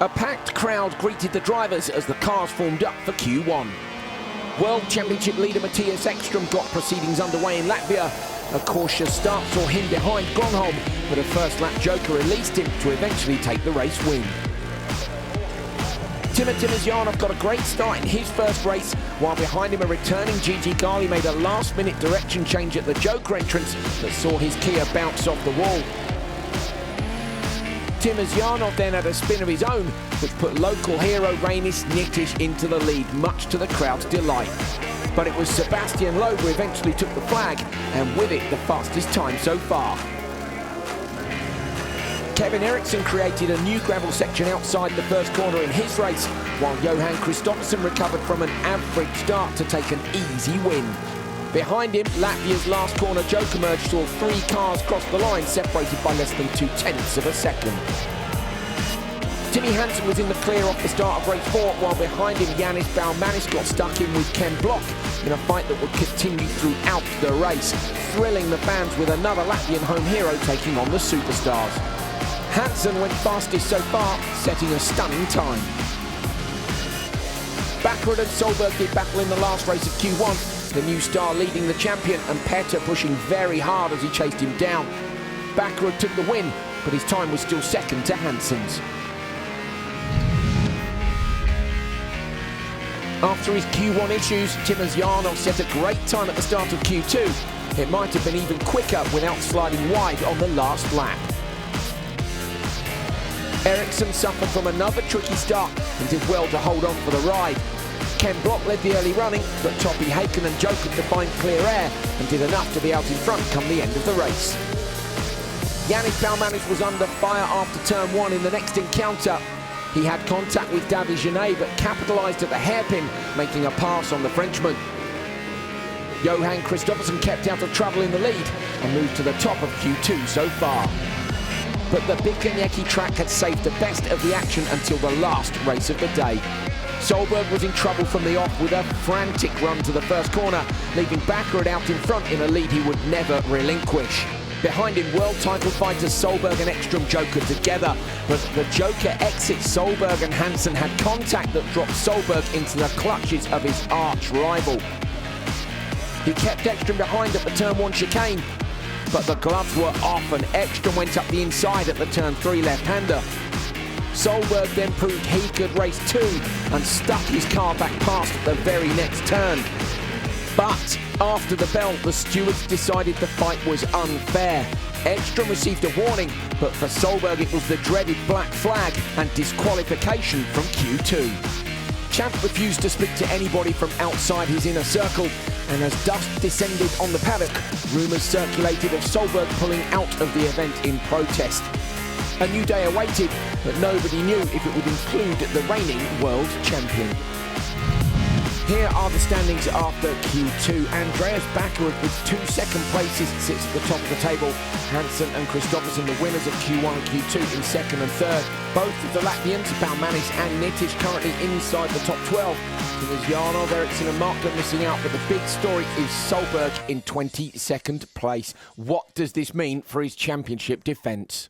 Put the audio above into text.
A packed crowd greeted the drivers as the cars formed up for Q1. World Championship leader Mattias Ekström got proceedings underway in Latvia. A cautious start saw him behind Gronholm, but a first-lap joker released him to eventually take the race win. Timothy got a great start in his first race, while behind him a returning Gigi Gali made a last-minute direction change at the joker entrance that saw his Kia bounce off the wall. Timosyanov then had a spin of his own, which put local hero Rainis Nitish into the lead, much to the crowd's delight. But it was Sebastian Loeb who eventually took the flag, and with it the fastest time so far. Kevin Eriksson created a new gravel section outside the first corner in his race, while Johan Kristoffersson recovered from an average start to take an easy win. Behind him, Latvia's last corner joker merge saw 3 cars cross the line, separated by less than 0.2 of a second. Timmy Hansen was in the clear off the start of race 4, while behind him Yanis Baumanis got stuck in with Ken Block in a fight that would continue throughout the race, thrilling the fans with another Latvian home hero taking on the superstars. Hansen went fastest so far, setting a stunning time. Baccarat and Solberg did battle in the last race of Q1, the new star leading the champion and Petter pushing very hard as he chased him down. Baccarat took the win, but his time was still second to Hansen's. After his Q1 issues, Timosyanov set a great time at the start of Q2. It might have been even quicker without sliding wide on the last lap. Eriksson suffered from another tricky start and did well to hold on for the ride. Ken Block led the early running, but Topi Heikkinen joked to find clear air and did enough to be out in front come the end of the race. Yanis Baumanis was under fire after turn 1 in the next encounter. He had contact with David Genet but capitalised at the hairpin, making a pass on the Frenchman. Johan Kristoffersson kept out of trouble in the lead and moved to the top of Q2 so far. But the Bikanieki track had saved the best of the action until the last race of the day. Solberg was in trouble from the off with a frantic run to the first corner, leaving Baccarat out in front in a lead he would never relinquish. Behind him, world title fighters Solberg and Ekström joker together, but the joker exits Solberg and Hansen had contact that dropped Solberg into the clutches of his arch rival. He kept Ekström behind at the turn 1 chicane, but the gloves were off and Ekström went up the inside at the turn 3 left-hander. Solberg then proved he could race too and stuck his car back past at the very next turn. But after the bell, the stewards decided the fight was unfair. Ekström received a warning, but for Solberg it was the dreaded black flag and disqualification from Q2. Champ refused to speak to anybody from outside his inner circle, and as dust descended on the paddock, rumours circulated of Solberg pulling out of the event in protest. A new day awaited, but nobody knew if it would include the reigning world champion. Here are the standings after Q2. Andreas Baccarat with 2 second places sits at the top of the table. Hansen and Kristoffersson, the winners of Q1 and Q2, in second and third. Both of the Latvians, Baumanis and Nitish, currently inside the top 12. Timosyanov, Eriksson and Markler missing out, but the big story is Solberg in 22nd place. What does this mean for his championship defence?